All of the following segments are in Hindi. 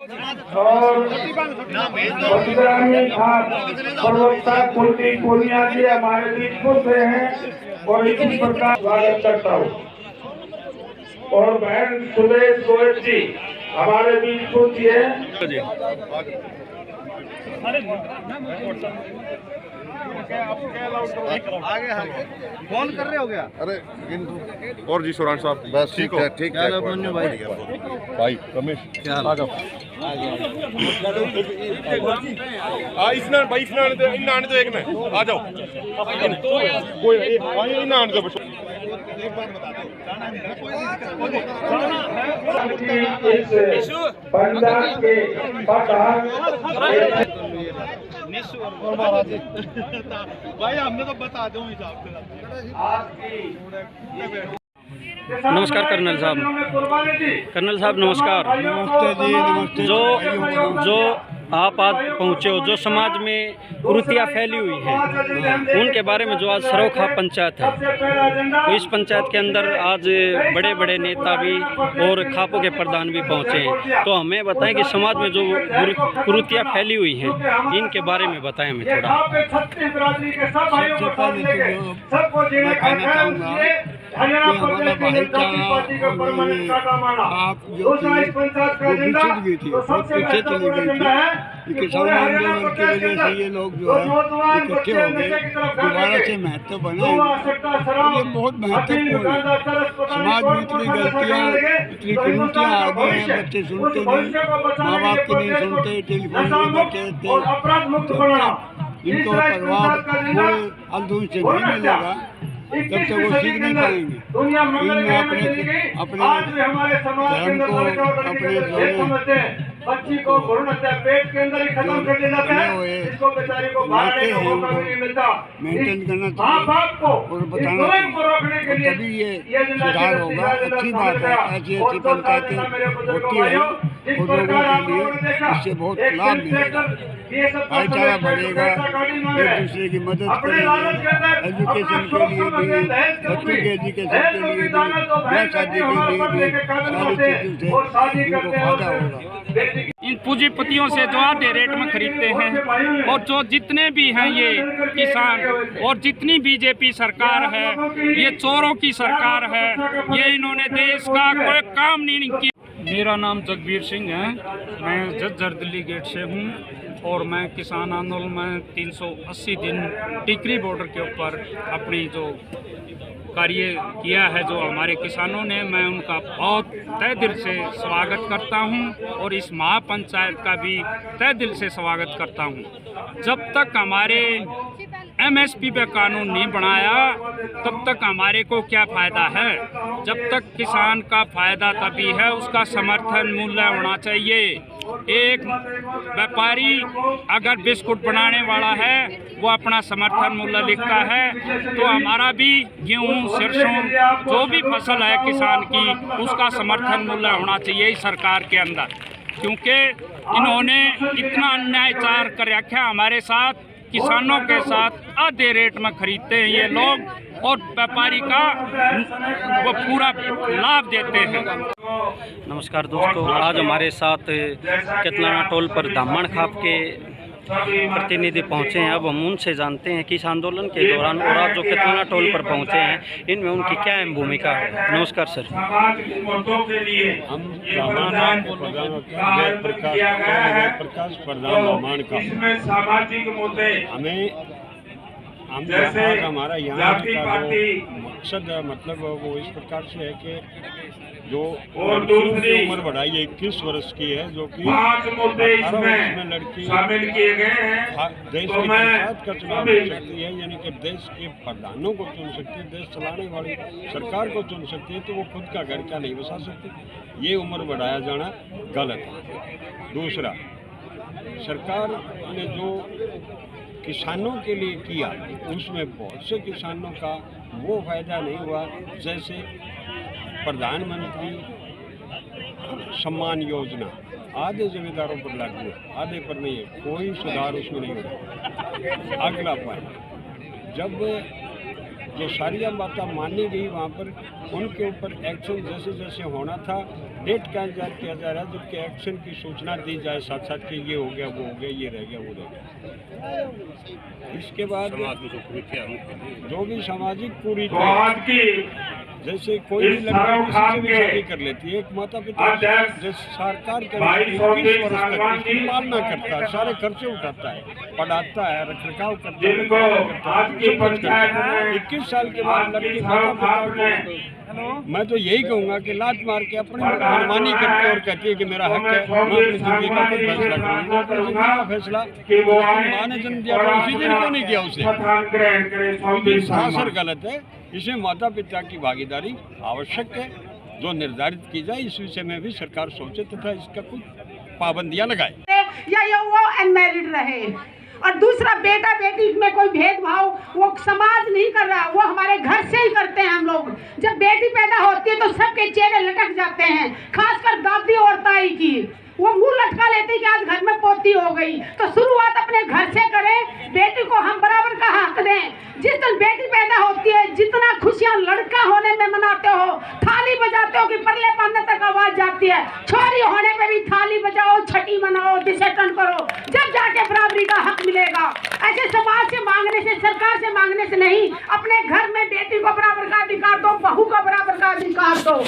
और प्रवक्ता कुलदीप पूर्णिया जी हमारे बीच खुश हैं और इसी प्रकार स्वागत करता हूँ। और बहन सुरेश गोयल जी हमारे बीच खुश है। आगे फोन कर रहे हो गया? अरे और जी सुरान साहब बस ठीक है ठीक है भाई रमेश क्या आ जाओ इसना भाई इसना आने दो एक ने आ जाओ कोई इन आने दो बच्चों एक बार बता दो पंजाब के भाई हमने तो बता दो हिसाब से। नमस्कार कर्नल साहब नमस्कार। नमस्ते जी नमस्ते। जो आप आज पहुँचे हो, जो समाज में कुरीतियाँ फैली हुई हैं उनके बारे में, जो आज सरोखा पंचायत है, तो इस पंचायत के अंदर आज बड़े बड़े नेता भी और खापों के प्रधान भी पहुँचे हैं, तो हमें बताएं कि समाज में जो कुरीतियाँ फैली हुई हैं इनके बारे में बताएं हमें थोड़ा। सबसे पहले तो मैं कहना चाहूँगा कि हमारा भाईचारा आप जो बिछड़ गई थी, बहुत पीछे चली गई थी। किसान आंदोलन की वजह से ये लोग जो है इकट्ठे हो गए, दोबारा से महत्व बने। ये बहुत महत्वपूर्ण है। समाज में इतनी गलतियाँ, इतनी कुरीतियाँ आ गई हैं, बच्चे सुनते नहीं, माँ बाप की नहीं सुनते, टेलीफोन में बैठे रहते। इनको परिवार पूरे अंधुन से नहीं मिलेगा तब तक वो सीख नहीं पाएंगे। इनमें अपने धर्म को, अपने बच्ची को भ्रूण हत्या पेट के अंदर ही खत्म कर देना है, इसको बेचारी को बाहर आने का मौका नहीं मिलता। मेंटेन करना माँ बाप को और बताना चाहिए, तभी ये सुधार होगा। अच्छी बात है, ऐसी अच्छी पंचायतें होती हैं और लोगों के लिए इससे बहुत लाभ मिलेगा, भाईचारा बढ़ेगा, एक दूसरे की मदद करेंगे, एजुकेशन के लिए भी, बच्चों के एजुकेशन के लिए भी, ब्याह शादी के लिए भी, सारी चीज़ों से इनको फायदा होगा। इन पूंजीपतियों से जो आधे रेट में खरीदते हैं, और जो जितने भी हैं ये किसान और जितनी बीजेपी सरकार है, ये चोरों की सरकार है, ये इन्होंने देश का कोई काम नहीं किया। मेरा नाम जगबीर सिंह है, मैं झज्जर दिल्ली गेट से हूँ और मैं किसान आंदोलन में 380 दिन टिकरी बॉर्डर के ऊपर अपनी जो कार्य किया है, जो हमारे किसानों ने, मैं उनका बहुत तहे दिल से स्वागत करता हूं और इस महापंचायत का भी तहे दिल से स्वागत करता हूं। जब तक हमारे MSP पे कानून नहीं बनाया तब तक हमारे को क्या फ़ायदा है। जब तक किसान का फ़ायदा तभी है, उसका समर्थन मूल्य होना चाहिए। एक व्यापारी अगर बिस्कुट बनाने वाला है वो अपना समर्थन मूल्य लिखता है, तो हमारा भी गेहूँ, सरसों, जो भी फसल है किसान की, उसका समर्थन मूल्य होना चाहिए इस सरकार के अंदर। क्योंकि इन्होंने इतना अन्यायचार कर रखा हमारे साथ, किसानों के साथ आधे रेट में खरीदते हैं ये लोग और व्यापारी का वो पूरा लाभ देते हैं। नमस्कार दोस्तों, आज हमारे साथ केतलाना टोल पर धामण खाप के प्रतिनिधि पहुंचे हैं। अब हम उनसे जानते हैं कि इस आंदोलन के दौरान और आज जो केतलाना टोल पर पहुंचे हैं इनमें उनकी क्या अहम भूमिका है। नमस्कार सर। हम प्रकाश प्रधान धामण का हमारा यहाँ का जो मकसद है, मतलब वो इस प्रकार से है कि जो लड़की उम्र बढ़ाई 21 वर्ष की है, जो कि 18 वर्ष में लड़की शामिल किए गए हैं, देश की पंचायत का चुनाव कर सकती है, यानी कि देश के प्रधानों को चुन सकती है, देश चलाने वाली सरकार को चुन सकती है, तो वो खुद का घर क्या नहीं बसा सकती। ये उम्र बढ़ाया जाना गलत है। दूसरा, सरकार ने जो किसानों के लिए किया उसमें बहुत से किसानों का वो फायदा नहीं हुआ, जैसे प्रधानमंत्री सम्मान योजना आधे जमींदारों पर लागू है, आधे पर नहीं है, कोई सुधार उसमें नहीं हो रहा। अगला पॉइंट, जब जो सारी बातें मानी गई वहाँ पर उनके ऊपर एक्शन जैसे जैसे होना था डेट का इंतजार किया जा रहा है, जबकि एक्शन की सूचना दी जाए साथ साथ कि ये हो गया, वो हो गया, ये रह गया, वो रह गया। इसके बाद जो भी सामाजिक पूरी जैसे कोई भी लड़की किसी से भी शादी कर लेती है, एक माता पिता जैसे सरकार के 21 वर्ष तक उसकी पालना करता है, सारे खर्चे उठाता है, पढ़ाता है, रखरखाव करता है। 21 साल के बाद लड़की माता पिता मैं तो यही कहूँगा कि लात मार के अपनी मनमानी करती है और कहती है कि मेरा हक है, मैं अपनी जिंदगी का खुद फैसला करूँगा। अपनी जिंदगी का फैसला माँ ने जन्म दिया तो उसी दिन क्यों नहीं किया उसे? सरासर गलत है। इसमें माता पिता की भागीदारी आवश्यक है, जो निर्धारित की जाए। इस विषय में भी सरकार सोचे तथा इसका कुछ पाबंदियाँ लगाए या वो अनमैरिड रहे। और दूसरा, बेटा बेटी में कोई भेदभाव वो समाज नहीं कर रहा, वो हमारे घर से ही करते हैं हम लोग। जब बेटी पैदा होती है तो सबके चेहरे लटक जाते हैं, खासकर दादी और ताई की। वो मुंह लटका लेती कि आज घर में पोती हो गई। तो शुरुआत अपने घर से करें, बेटी को हम बराबर का हक दें। जिस दिन बेटी पैदा होती है, जितना खुशियां लड़का होने में मनाते हो, थाली बजाते हो कि परले पाने तक आवाज जाती है, छोरी होने पे भी थाली बजाओ, छठी मनाओ, डिसेटन करो, जब जाके बराबरी का हक मिलेगा। ऐसे समाज से मांगने से, सरकार से मांगने से नहीं, अपने घर में बेटी को बराबर का अधिकार दो, बहू को बराबर का अधिकार दो।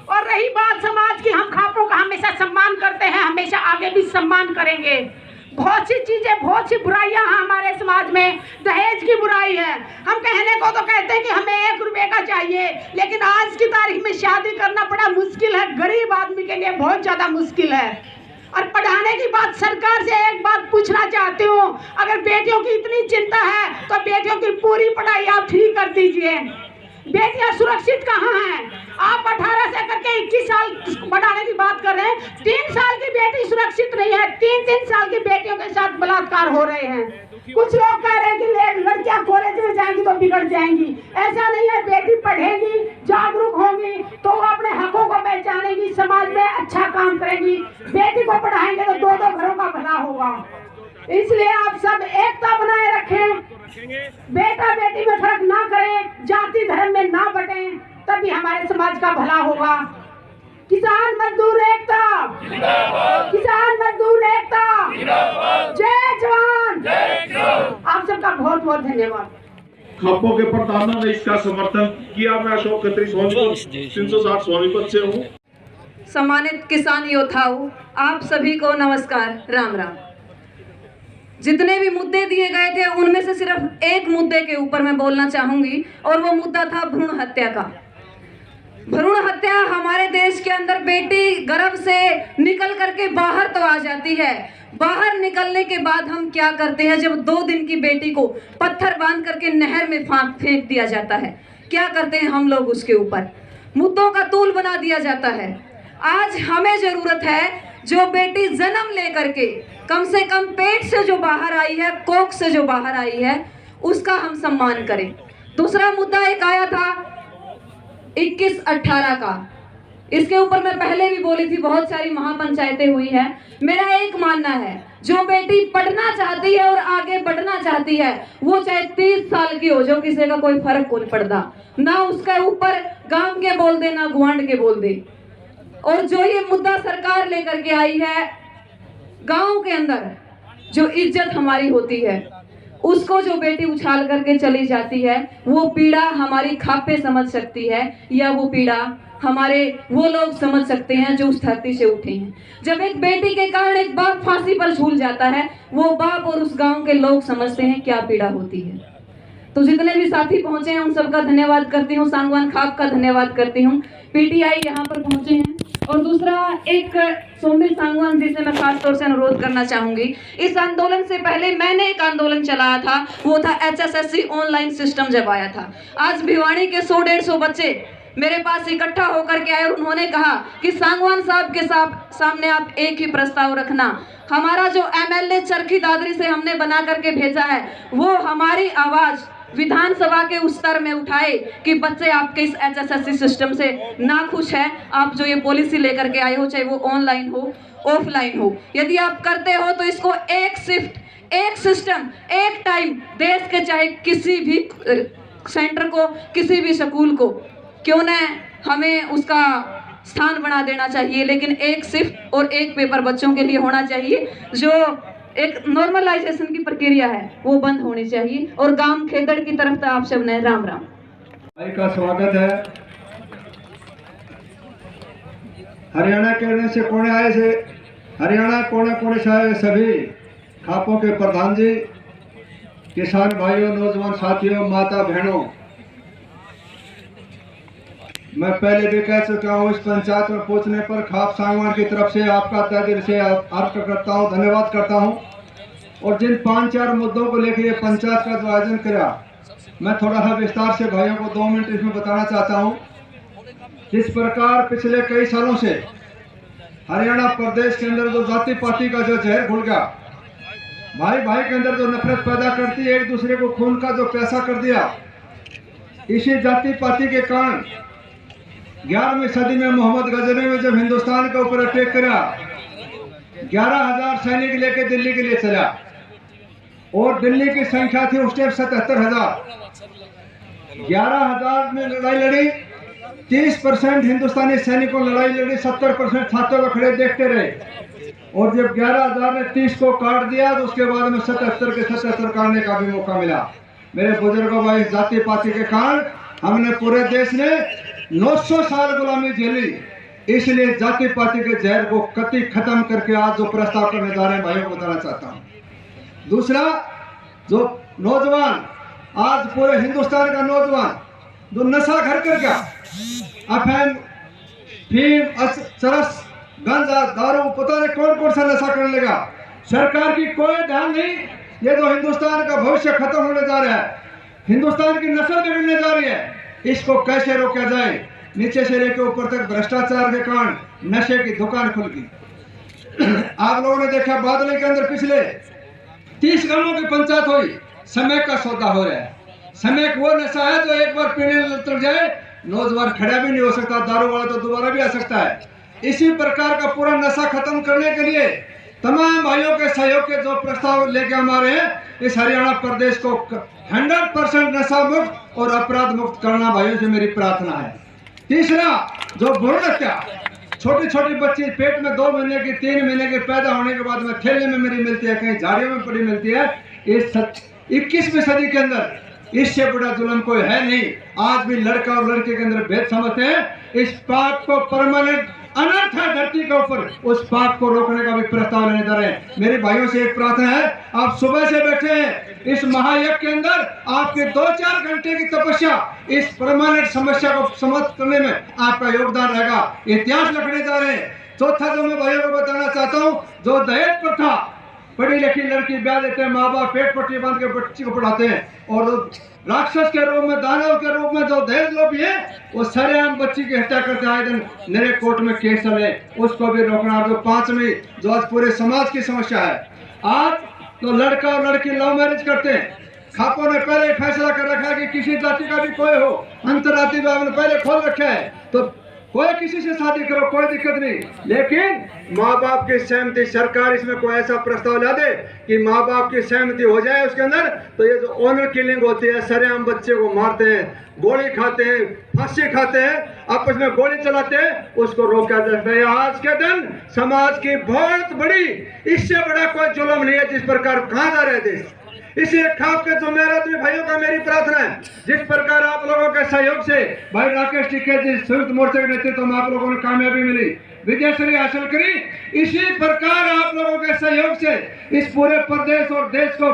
और रही बात समाज की, हम खापों का हमेशा सम्मान करते हैं, हमेशा आगे भी सम्मान करेंगे। बहुत सी चीजें, बहुत सी बुराइयां हैं हमारे समाज में। दहेज की बुराई है, हम कहने को तो कहते हैं कि हमें 1 रुपए का चाहिए, लेकिन आज की तारीख में शादी करना बड़ा मुश्किल है, गरीब आदमी के लिए बहुत ज्यादा मुश्किल है। और पढ़ाने की बात, सरकार से एक बात पूछना चाहती हूँ, अगर बेटियों की इतनी चिंता है तो बेटियों की पूरी पढ़ाई आप फ्री कर दीजिए। बेटियां सुरक्षित कहाँ हैं? आप 18 से करके 21 साल बढ़ाने की बात कर रहे हैं। 3 साल की बेटी सुरक्षित नहीं है, 3-3 साल की बेटियों के साथ बलात्कार हो रहे हैं। कुछ लोग कह रहे हैं कि लड़कियां कॉलेज में जाएंगी तो बिगड़ जाएंगी। ऐसा नहीं है, बेटी पढ़ेगी, जागरूक होगी तो वो अपने हकों को पहचानेगी, समाज में अच्छा काम करेगी। बेटी को पढ़ाएंगे तो 2-2 घरों का भला होगा। इसलिए आप सब एकता बनाए रखें, बेटा बेटी में फर्क ना करें, जाति धर्म में ना बटें, तभी हमारे समाज का भला होगा। किसान मजदूर एकता, किसान मजदूर एकता, जय जवान। आप सबका बहुत बहुत धन्यवाद। खापों के प्रधानों ने इसका समर्थन किया। मैं अशोक खत्री सोनीपत 360 सोनीपत से हूँ। सम्मानित किसान योद्धाओं, आप सभी को नमस्कार, राम राम। जितने भी मुद्दे दिए गए थे उनमें से सिर्फ एक मुद्दे के ऊपर मैं बोलना चाहूंगी, और वो मुद्दा था भ्रूण हत्या का। भ्रूण हत्या हमारे देश के अंदर बेटी गर्भ से निकल करके बाहर तो आ जाती है, बाहर निकलने के बाद हम क्या करते हैं? जब 2 दिन की बेटी को पत्थर बांध करके नहर में फेंक दिया जाता है, क्या करते हैं हम लोग? उसके ऊपर मुद्दों का तूल बना दिया जाता है। आज हमें जरूरत है, जो बेटी जन्म लेकर के कम से कम पेट से जो बाहर आई है, कोख से जो बाहर आई है, उसका हम सम्मान करें। दूसरा मुद्दा एक आया था 21-18 का, इसके ऊपर मैं पहले भी बोली थी, बहुत सारी महापंचायतें हुई हैं। मेरा एक मानना है, जो बेटी पढ़ना चाहती है और आगे बढ़ना चाहती है, वो चाहे 30 साल की हो, जो किसी का कोई फर्क नहीं पड़ता, ना उसके ऊपर गांव के बोल दे, ना गुआंढ के बोल दे। और जो ये मुद्दा सरकार लेकर के आई है, गांव के अंदर जो इज्जत हमारी होती है, उसको जो बेटी उछाल करके चली जाती है, वो पीड़ा हमारी खापे समझ सकती है, या वो पीड़ा हमारे वो लोग समझ सकते हैं जो उस धरती से उठे हैं। जब एक बेटी के कारण एक बाप फांसी पर झूल जाता है, वो बाप और उस गांव के लोग समझते हैं क्या पीड़ा होती है। तो जितने भी साथी पहुंचे हैं उन सबका धन्यवाद करती हूँ, सांगवान खाप का धन्यवाद करती हूँ, पीटीआई यहाँ पर पहुंचे हैं। और दूसरा, एक सोमवीर सांगवान जी से मैं खास तौर से अनुरोध करना चाहूंगी। इस आंदोलन से पहले मैंने एक आंदोलन चलाया था, वो था HSSC ऑनलाइन सिस्टम जब आया था। आज भिवाड़ी के 100-150 बच्चे मेरे पास इकट्ठा होकर के आए और उन्होंने कहा कि सांगवान साहब के सामने आप एक ही प्रस्ताव रखना। हमारा जो MLA चरखी दादरी से हमने बना करके भेजा है, वो हमारी आवाज विधानसभा के उस स्तर में उठाए कि बच्चे आपके इस HSSC सिस्टम से ना खुश है, आप जो ये पॉलिसी लेकर के आए हो, चाहे वो ऑनलाइन हो ऑफलाइन हो, यदि आप करते हो तो इसको एक शिफ्ट, एक सिस्टम, एक टाइम देश के चाहे किसी भी सेंटर को, किसी भी स्कूल को, क्यों न हमें उसका स्थान बना देना चाहिए, लेकिन एक शिफ्ट और एक पेपर बच्चों के लिए होना चाहिए। जो एक नॉर्मलाइजेशन की प्रक्रिया है वो बंद होनी चाहिए। और गांव खेगड़ की तरफ से आप सब ने राम राम। भाई का स्वागत है। हरियाणा के कोने से कोने आए से, हरियाणा कोने कोने से आए सभी खापों के प्रधान जी, किसान भाइयों, नौजवान साथियों, माता बहनों, मैं पहले भी कह चुका हूँ, इस पंचायत में पहुंचने पर खाप सांगवान की तरफ से आपका तहे दिल से अर्थ करता हूँ, धन्यवाद करता हूँ। और जिन 5-4 मुद्दों को लेकर ये पंचायत का जो आयोजन करा, मैं थोड़ा सा विस्तार से भाइयों को 2 मिनट इसमें बताना चाहता हूँ। जिस प्रकार पिछले कई सालों से हरियाणा प्रदेश के अंदर जो जाति पाति का जो जहर घुल गया, भाई भाई के अंदर जो नफरत पैदा करती है, एक दूसरे को खून का जो पैसा कर दिया, इसी जाति पाति के कारण 11वीं सदी में मोहम्मद गजनी ने जब हिंदुस्तान के ऊपर अटैक करा, 11,000 सैनिक लेके दिल्ली के लिए चला और दिल्ली की संख्या थी उस टाइम 77,000। 11,000 में लड़ाई लड़ी, 30% हिंदुस्तानी सैनिकों लड़ाई लड़ी, 70% छात्रों को खड़े देखते रहे। और जब 11,000 ने 30 को काट दिया तो उसके बाद में 77 के 77 काटने का भी मौका मिला। मेरे बुजुर्गों भाई, जाति पाति के कारण हमने पूरे देश ने 900 साल गुलामी झेली, इसलिए जाति पाति के जहर को कति खत्म करके आज जो प्रस्ताव करने जा रहे हैं भाइयों को बताना चाहता हूँ। दूसरा, जो नौजवान, आज पूरे हिंदुस्तान का नौजवान जो नशा घर कर गया, अफीम, फीम, चरस, गांजा, दारू, पता नहीं कौन कौन सा नशा करने लगा, सरकार की कोई ध्यान नहीं। ये जो हिंदुस्तान का भविष्य खत्म होने जा रहा है, हिंदुस्तान की नस्ल बिगड़ने जा रही है, इसको कैसे रोका जाए। नीचे से लेकर ऊपर तक भ्रष्टाचार के कारण नशे की दुकान खुल गई। आप लोगों ने देखा बादल के अंदर पिछले 30 गांवों की पंचायत हुई, समय का सौदा हो रहा है। समय वो नशा है जो एक बार पीने लग जाए, नौजवान खड़ा भी नहीं हो सकता, दारू वाला तो दोबारा भी आ सकता है। इसी प्रकार का पूरा नशा खत्म करने के लिए तमाम भाइयों के सहयोग के जो प्रस्ताव लेके हम आ रहे हैं, इस हरियाणा प्रदेश को 100% नशा मुक्त और अपराध मुक्त करना भाइयों से मेरी प्रार्थना है। तीसरा, जो भ्रूण हत्या, छोटी छोटी बच्ची पेट में 2 महीने की, 3 महीने के पैदा होने के बाद में थैले में मेरी मिलती है, कहीं झाड़ियों में पड़ी मिलती है। इस 21वीं सदी के अंदर इससे बड़ा जुल्म कोई है नहीं। आज भी लड़का और लड़के के अंदर भेद समझते हैं। इस पाप को परमानेंट अनर्थ है धरती के ऊपर, उस पाप को रोकने का भी प्रस्ताव लेने जा रहे हैं। मेरे भाइयों से एक प्रार्थना है, आप सुबह से बैठे हैं इस महायज्ञ के अंदर, आपके 2-4 घंटे की तपस्या इस परमानेंट समस्या को समाप्त करने में आपका योगदान रहेगा। इतिहास लिखने जा रहे हैं। चौथा जो मैं भाइयों को बताना चाहता हूँ, जो दहेज प्रथा, पढ़ी लिखी लड़की ब्याह देते हैं, माँ बाप पेट पट्टी बांध के बच्ची को पढ़ाते हैं, और राक्षस के रूप में, दानव के रूप में जो दहेज लोभी है, वो सरेआम बच्ची की हत्या करते आए दिन मेरे कोर्ट में केस चले, उसको भी रोकना। जो 5वीं जो आज पूरे समाज की समस्या है, आज तो लड़का और लड़की लव मैरिज करते हैं। खापों ने पहले फैसला कर रखा है कि किसी जाति का भी कोई हो, अंतर्राज्यीय विवाह ने पहले खोल रखा है, तो कोई किसी से शादी करो, कोई दिक्कत नहीं। लेकिन माँ बाप की सहमति, सरकार इसमें कोई ऐसा प्रस्ताव ला दे कि माँ बाप की सहमति हो जाए उसके अंदर, तो ये जो ऑनर किलिंग होती है, सरेआम बच्चे को मारते हैं, गोली खाते हैं, फांसी खाते हैं, आपस में गोली चलाते हैं, उसको रोका जाता है। आज के दिन समाज की बहुत बड़ी, इससे बड़ा कोई जुल्म नहीं है जिस प्रकार कहा जा रहा है देश। इसी खाप के जुम्मेदार भाइयों का मेरी प्रार्थना है, जिस प्रकार आप लोगों के सहयोग से भाई राकेश टिकैत जी संयुक्त मोर्चे के नेतृत्व में आप लोगों ने कामयाबी मिली, विजयश्री हासिल करी, इसी प्रकार आप लोगों के सहयोग से इस पूरे प्रदेश और देश को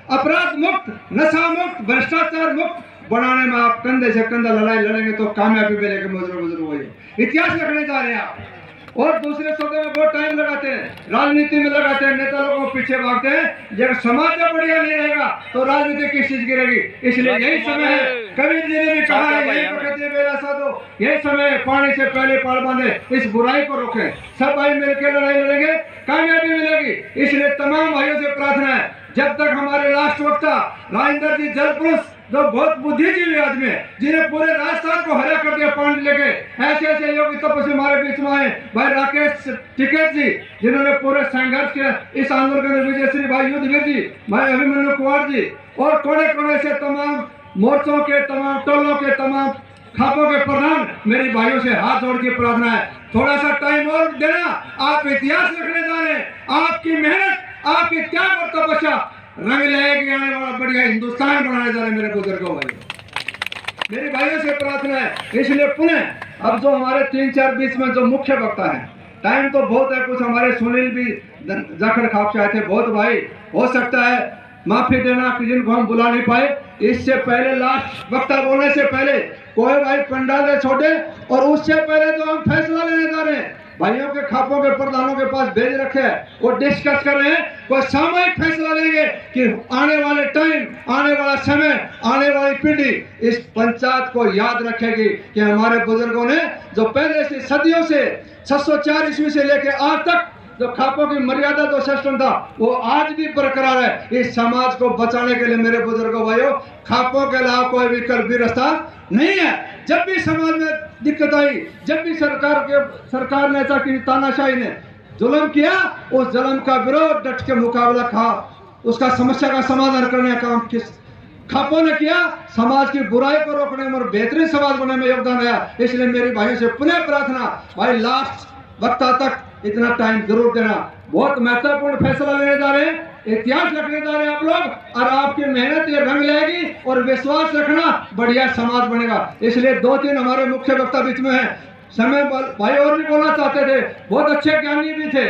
अपराध मुक्त, नशा मुक्त, भ्रष्टाचार मुक्त बनाने में आप कंधे से कंधा लड़ाई लड़ेंगे तो कामयाबी मिलेगी। बुजुर्ग हुए इतिहास लिखने जा रहे हैं आप। और दूसरे शब्दों में बहुत टाइम लगाते हैं, राजनीति में लगाते हैं, नेता लोगों को पीछे भागते हैं। जब समाज में बढ़िया नहीं रहेगा तो राजनीति किस चीज गिरेगी। इसलिए यही समय है, कबीर जी ने भी कहा है, यही प्रकृति बेला साधो, यही समय है, पानी से पहले पार बांधे, इस बुराई को रोकें। सब भाई मिलकर लड़ाई लड़ेंगे, कामयाबी मिलेगी। इसलिए तमाम भाइयों से प्रार्थना है, जब तक हमारे राष्ट्रवक्ता राजेंद्र जी जल पुरुष, जो बहुत बुद्धिजीवी आदमी है, जिन्हें पूरे राजस्थान को हरा कर दिया पानी लेके, ऐसे ऐसे योगी तपस्वी हमारे बीच में आए। भाई राकेश टिकैत जी, जिन्होंने पूरे संघर्ष किया इस आंदोलन के अंदर, विजयश्री भाई युद्धवीर जी, भाई अभिमन्यु कुमार जी, और कोने कोने से तमाम मोर्चों के तमाम टोलों के तमाम खापों के प्रधान मेरे भाइयों से हाथ जोड़ के प्रार्थना है, थोड़ा सा टाइम और देना। आप इतिहास लिखने जा रहे हैं, आपकी मेहनत, आपकी त्याग और तपस्या रंग लेके आने वाला बढ़िया हिंदुस्तान बनाने जा रहे हैं मेरे बुजुर्गों भाई। मेरे भाइयों से प्रार्थना है। इसलिए पुनः अब जो हमारे 3-4 बीच में जो मुख्य वक्ता है, टाइम तो बहुत है, कुछ हमारे सुनील भी जाखड़ खाप से आए थे, बहुत भाई हो सकता है माफी देना कि जिनको हम बुला नहीं पाए। इससे पहले लास्ट वक्ता बोलने से पहले कोई भाई पंडाल छोड़े, और उससे पहले तो हम फैसला लेने जा रहे हैं, भाइयों के खापों के प्रधानों के पास भेज रखे हैं, वो डिस्कस कर रहे हैं, कोई सामूहिक फैसला लेंगे कि आने वाले टाइम, आने वाला समय, आने वाली पीढ़ी इस पंचायत को याद रखेगी कि हमारे बुजुर्गों ने जो पहले से सदियों से 604 ईस्वी से लेकर आज तक जो खापों की मर्यादा जो सिस्टम था वो आज भी बरकरार है। इस समाज को बचाने के लिए मेरे बुजुर्गों भाइयों, खापों के अलावा कोई विकल्प भी रास्ता नहीं है। जब भी समाज में दिक्कत आई, जब भी सरकार ने ऐसा की, तानाशाही ने जुल्म किया, उस जुल्म का विरोध डट के मुकाबला खा, उसका समस्या का समाधान करने का काम किस खापों ने किया, समाज की बुराई को रोकने में और बेहतरीन समाज बनने में योगदान आया। इसलिए मेरी भाइयों से पुनः प्रार्थना, भाई लास्ट वक्ता तक इतना टाइम जरूर देना। बहुत महत्वपूर्ण फैसला लेने जा रहे हैं, इतिहास लिखने जा रहे हैं आप लोग, और आपकी मेहनत ये रंग लेगी और विश्वास रखना बढ़िया समाज बनेगा। इसलिए 2-3 हमारे मुख्य वक्ता बीच में है, समय भाई और भी बोलना चाहते थे, बहुत अच्छे ज्ञानी भी थे।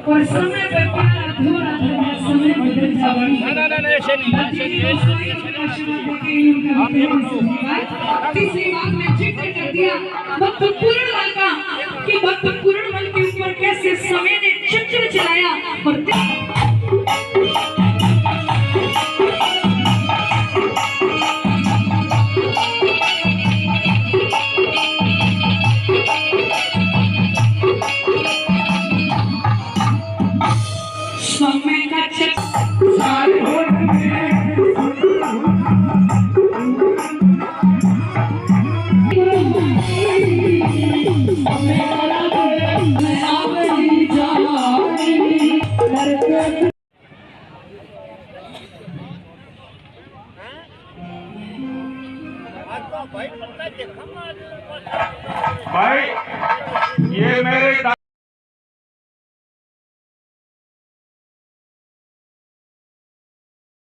और समय पर प्यार थोड़ा थोड़ा समय बदल जाएगा। ऐसे नहीं। तीसरी बात में जिक्र कर दिया भक्तपूर्ण बल का, कि भक्तपूर्ण बल के ऊपर कैसे समय ने चक्र चलाया और समय का भाई ये मेरे